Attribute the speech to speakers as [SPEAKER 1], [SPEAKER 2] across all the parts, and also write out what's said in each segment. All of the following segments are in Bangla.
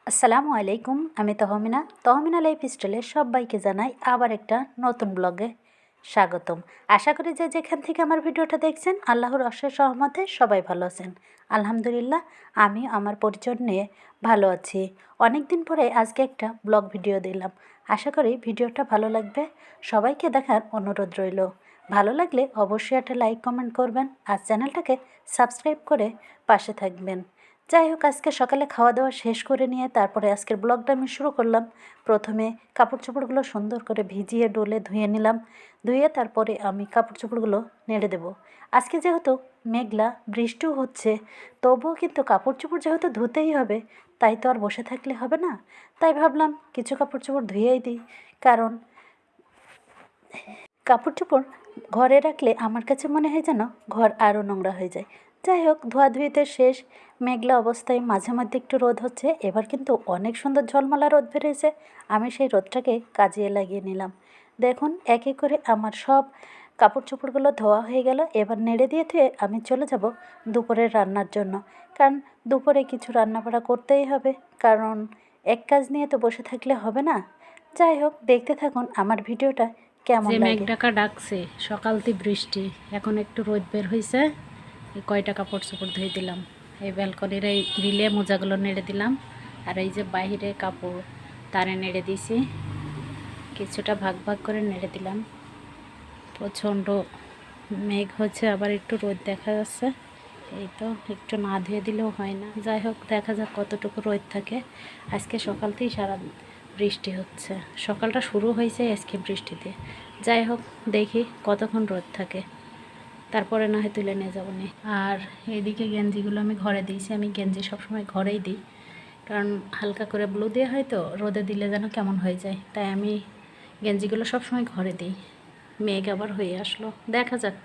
[SPEAKER 1] আসসালামু আলাইকুম। আমি তহমিনা লাইফস্টাইলে সবাইকে জানাই আবার একটা নতুন ব্লগে স্বাগতম। আশা করি যে যেখান থেকে আমার ভিডিওটা দেখছেন আল্লাহর অশেষ রহমতে সবাই ভালো আছেন। আলহামদুলিল্লাহ, আমি আমার পরিচয় নিয়ে ভালো আছি। অনেক দিন পরে আজকে একটা ব্লগ ভিডিও দিলাম। আশা করি ভিডিওটা ভালো লাগবে। সবাইকে দেখার অনুরোধ রইল। ভালো লাগলে অবশ্যই একটা লাইক কমেন্ট করবেন আর চ্যানেলটাকে সাবস্ক্রাইব করে পাশে থাকবেন। যাই হোক, আজকে সকালে খাওয়া দাওয়া শেষ করে নিয়ে তারপরে আজকের ব্লগটা আমি শুরু করলাম। প্রথমে কাপড় চোপড়গুলো সুন্দর করে ভিজিয়ে ডোলে ধুয়ে নিলাম। ধুয়ে তারপরে আমি কাপড় চোপড়গুলো নেড়ে দেবো। আজকে যেহেতু মেঘলা, বৃষ্টিও হচ্ছে, তবুও কিন্তু কাপড় চোপড় যেহেতু ধুতেই হবে, তাই তো আর বসে থাকলে হবে না। তাই ভাবলাম কিছু কাপড় চোপড় ধুয়েই দিই, কারণ কাপড় চোপড় ঘরে রাখলে আমার কাছে মনে হয় যেন ঘর আরও নোংরা হয়ে যায়। যাই হোক, ধোয়াধুয়িতে শেষ। মেঘলা অবস্থায় মাঝে মধ্যে একটু রোদ হচ্ছে। এবার কিন্তু অনেক সুন্দর ঝলমলা রোদ বেরিয়েছে। আমি সেই রোদটাকে কাজে লাগিয়ে নিলাম। দেখুন, এক এক করে আমার সব কাপড় চোপড়গুলো ধোয়া হয়ে গেল। এবার নেড়ে দিয়ে ধুয়ে আমি চলে যাব দুপুরের রান্নার জন্য, কারণ দুপুরে কিছু রান্নাবাড়া করতেই হবে, কারণ এক কাজ নিয়ে তো বসে থাকলে হবে না। যাই হোক, দেখতে থাকুন আমার ভিডিওটা কেমন
[SPEAKER 2] যে মেঘ
[SPEAKER 1] লাগে।
[SPEAKER 2] ডাকা ডাকছে, সকালতে বৃষ্টি, এখন একটু রোদ বের হয়েছে। এই কয়টা কাপড় চোপড় ধুয়ে দিলাম। এই ব্যালকনির এই গ্রিলে মোজাগুলো নেড়ে দিলাম, আর এই যে বাইরে কাপড় তারে নেড়ে দিয়েছি, কিছুটা ভাগ ভাগ করে নেড়ে দিলাম। প্রচণ্ড মেঘ হচ্ছে, আবার একটু রোদ দেখা যাচ্ছে। এই তো একটু না ধুয়ে দিলেও হয় না। যাই হোক, দেখা যাক কতটুকু রোদ থাকে। আজকে সকালতেই সারা বৃষ্টি হচ্ছে, সকালটা শুরু হয়েছে আজকে বৃষ্টিতে। যাই হোক, দেখি কতক্ষণ রোদ থাকে, তারপরে না হয় তুলে নিয়ে যাবো নি। আর এদিকে গেঞ্জিগুলো আমি ঘরে দিয়েছি। আমি গেঞ্জি সবসময় ঘরেই দিই, কারণ হালকা করে ব্লু দিয়ে হয় তো, রোদে দিলে যেন কেমন হয়ে যায়, তাই আমি গেঞ্জিগুলো সবসময় ঘরে দিই। মেঘ আবার হয়ে আসলো, দেখা যাক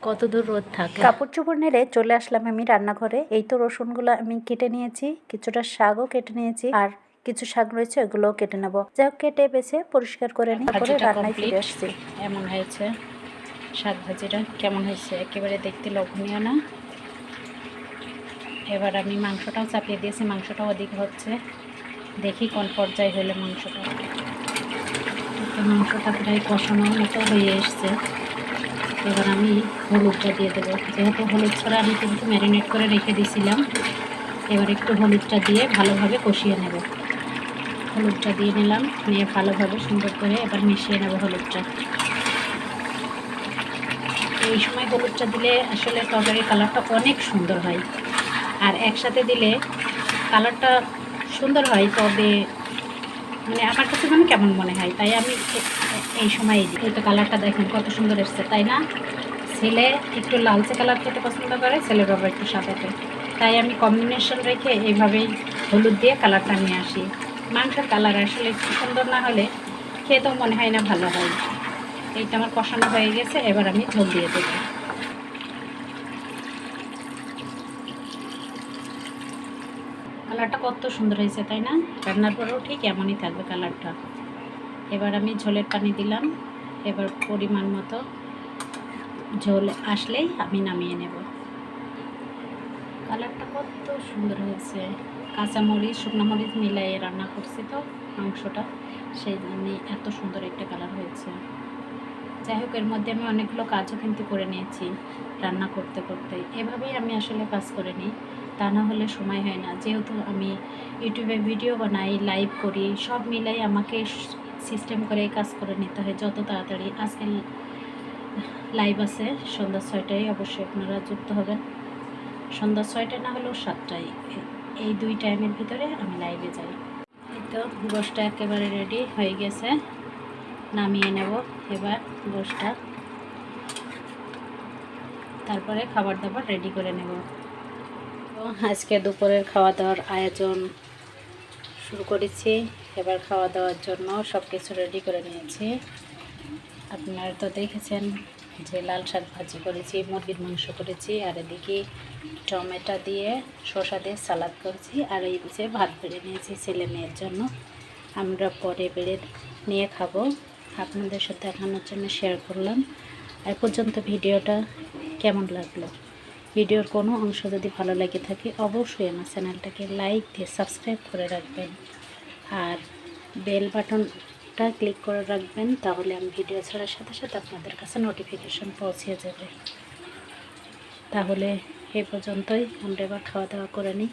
[SPEAKER 2] কত দূর রোদ থাকে।
[SPEAKER 1] কাপড় চোপড় নেড়ে চলে আসলাম আমি রান্নাঘরে। এই তো রসুনগুলো আমি কেটে নিয়েছি, কিছুটা শাকও কেটে নিয়েছি, আর কিছু শাক রয়েছে ওগুলোও কেটে নেবো। যাই হোক, কেটে বেছে পরিষ্কার করে নিই, তারপরে রান্নায় ফিরে আসছি।
[SPEAKER 2] এমন হয়েছে শাক ভাজিটা, কেমন হয়েছে একেবারে দেখতে লোভনীয় না? এবার আমি মাংসটাও চাপিয়ে দিয়েছি, মাংসটাও ওদিকে হচ্ছে। দেখি কোন পর্যায়ে হলে মাংসটা। মাংসটা প্রায় কষানোর মতো হয়ে এসছে। এবার আমি হলুদটা দিয়ে দেবো, যেহেতু হলুদ ছাড়া আমি কিন্তু ম্যারিনেট করে রেখে দিয়েছিলাম। এবার একটু হলুদটা দিয়ে ভালোভাবে কষিয়ে নেব। হলুদটা দিয়ে নিলাম, নিয়ে ভালোভাবে সুন্দর করে এবার মিশিয়ে নেব হলুদটা। এই সময় হলুদটা দিলে আসলে তরকারির কালারটা অনেক সুন্দর হয়, আর একসাথে দিলে কালারটা সুন্দর হয়, তবে মানে আমার কাছে যেন কেমন মনে হয়, তাই আমি এই সময় দিই। এই তো কালারটা দেখেন কত সুন্দর এসছে, তাই না? ছেলে একটু লালচে কালার খেতে পছন্দ করে, ছেলের বাবা একটু সাদাতে, তাই আমি কম্বিনেশন রেখে এইভাবেই হলুদ দিয়ে কালারটা নিয়ে আসি। মাংসের কালার আসলে একটু সুন্দর না হলে খেতেও মনে হয় না ভালো হয়। এইটা আমার কষানো হয়ে গেছে, এবার আমি ঝোল দিয়ে দেবো। কালারটা কত সুন্দর হয়েছে, তাই না? রান্নার পরেও ঠিক এমনই থাকবে কালারটা। এবার আমি ঝোলের পানি দিলাম। এবার পরিমাণ মতো ঝোল আসলেই আমি নামিয়ে নেব। কালারটা কত সুন্দর হয়েছে। কাঁচামরিচ, শুকনো মরিচ মিলাইয়ে রান্না করছি তো মাংসটা, সেই জন্যই এত সুন্দর একটা কালার হয়েছে। যাই হোক, এর মধ্যে আমি অনেকগুলো কাজও কিন্তু করে নিয়েছি রান্না করতে করতে। এভাবেই আমি আসলে কাজ করে নিই, তা না হলে সময় হয় না। যেহেতু আমি ইউটিউবে ভিডিও বানাই, লাইভ করি, সব মিলাই আমাকে সিস্টেম করে কাজ করে নিতে হয় যত তাড়াতাড়ি। আজকে লাইভ আছে সন্ধ্যা 6টায়, অবশ্যই আপনারা যুক্ত হবেন। সন্ধ্যা 6টায় না হলেও 7টায়, এই 2 টাইমের ভিতরে আমি লাইভে যাই। এই তো গোশটা একেবারে রেডি হয়ে গেছে, নামিয়ে নেব এবার গোশটা। তারপরে খাবার দাবার রেডি করে নেব। তো আজকে দুপুরের খাওয়া দাওয়ার আয়োজন শুরু করেছি। এবার খাওয়া দাওয়ার জন্য সব কিছু রেডি করে নিয়েছি। আপনারা তো দেখেছেন যে লাল শাক ভাজি করেছি, মুরগির মাংস করেছি, আর এদিকে টমেটো দিয়ে শসা দিয়ে সালাদ করেছি, আর এই যে ভাত বেড়ে নিয়েছি ছেলে মেয়ের জন্য। আমরা পরে বেড়ে নিয়ে খাবো, আপনাদের সাথে দেখানোর জন্য শেয়ার করলাম। আর পর্যন্ত ভিডিওটা কেমন লাগলো ভিডিওর কোনো অংশ যদি ভালো লেগে থাকে অবশ্যই আমার চ্যানেলটাকে লাইক দিয়ে সাবস্ক্রাইব করে রাখবেন আর বেল বাটনটা ক্লিক করে রাখবেন, তাহলে আমি ভিডিও ছাড়ার সাথে সাথে আপনাদের কাছে নোটিফিকেশন পৌঁছে যাবে। তাহলে এই পর্যন্তই, আমরা এবার খাওয়া দাওয়া করে নিই।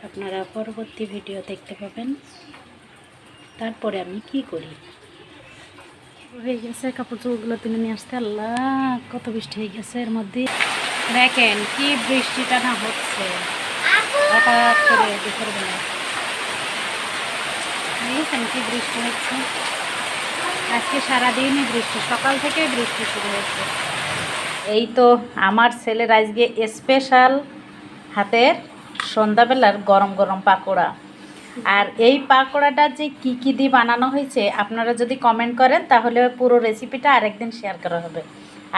[SPEAKER 2] আপনারা পরবর্তী ভিডিও দেখতে পাবেন তারপরে আমি কি করি। হয়ে গেছে কাপড় চোপড়গুলো তুলে নিয়ে আসতে। আল্লাহ, কত বৃষ্টি হয়ে গেছে এর মধ্যে। দেখেন কি বৃষ্টিটা না হচ্ছে হঠাৎ করে দুপুরবেলা। দেখেন কি বৃষ্টি হচ্ছে, আজকে সারাদিনই বৃষ্টি, সকাল থেকে বৃষ্টি শুরু হয়েছে।
[SPEAKER 1] এই তো আমার ছেলের আজকে স্পেশাল হাতের সন্ধ্যাবেলার গরম গরম পাকোড়া। আর এই পাকোড়াটা যে কি কি দিয়ে বানানো হয়েছে আপনারা যদি কমেন্ট করেন তাহলে পুরো রেসিপিটা আরেকদিন শেয়ার করা হবে।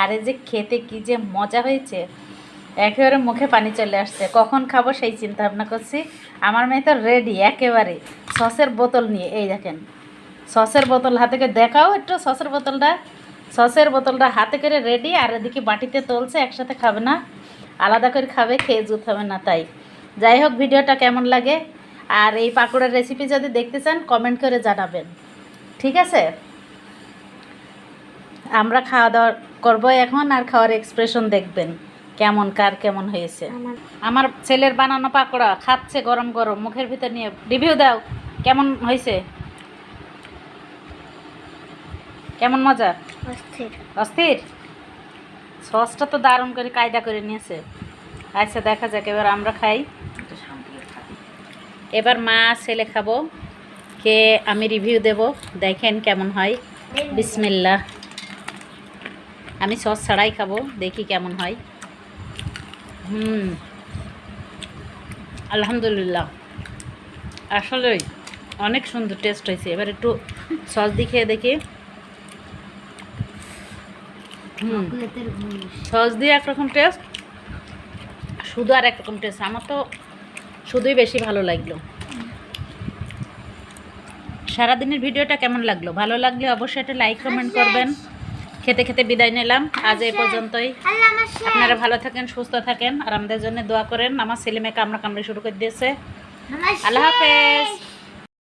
[SPEAKER 1] আর এই যে খেতে কি যে মজা হয়েছে, একেবারে মুখে পানি চলে আসছে, কখন খাবো সেই চিন্তা ভাবনা করছি। আমার মেয়ে তো রেডি একেবারে সসের বোতল নিয়ে। এই দেখেন সসের বোতল হাতে করে দেখাও একটু, সসের বোতলটা হাতে করে রেডি। আর এদিকে বাটিতে তুলছে, একসাথে খাবে না, আলাদা করে খাবে, খেয়ে জুত হবে না। তাই যাই হোক, ভিডিওটা কেমন লাগে আর এই পাকোড়ার রেসিপি যদি দেখতে চান কমেন্ট করে জানাবেন, ঠিক আছে? আমরা খাওয়া দাওয়া করবো এখন, আর খাওয়ার এক্সপ্রেশন দেখবেন কেমন কার কেমন হয়েছে। আমার ছেলের বানানো পাকোড়া খাচ্ছে গরম গরম, মুখের ভিতর নিয়ে রিভিউ দাও কেমন হয়েছে, কেমন মজা? অস্থির। সসটা তো দারুণ করে কায়দা করে নিয়েছে। আচ্ছা দেখা যাক, এবার আমরা খাই। এবার মা ছেলে খাবো, খেয়ে আমি রিভিউ দেব, দেখেন কেমন হয়। বিসমিল্লাহ। আমি সস ছাড়াই খাবো, দেখি কেমন হয়। আলহামদুলিল্লাহ, আসলেই অনেক সুন্দর টেস্ট হয়েছে। এবার একটু সস দিয়ে খেয়ে দেখি। সস দিয়ে একরকম টেস্ট, শুধু আর একরকম টেস্ট। আমার তো শুধুই বেশি ভালো লাগলো। সারাদিনের ভিডিওটা কেমন লাগলো? ভালো লাগলে অবশ্যই একটা লাইক কমেন্ট করবেন। খেতে খেতে বিদায় নিলাম, আজ এই পর্যন্তই। আপনারা ভালো থাকেন, সুস্থ থাকেন আর আমাদের জন্য দোয়া করেন। আমার ছেলে মেয়ে কামড়া কামড়ি শুরু করে দিয়েছে। আল্লাহ হাফেজ।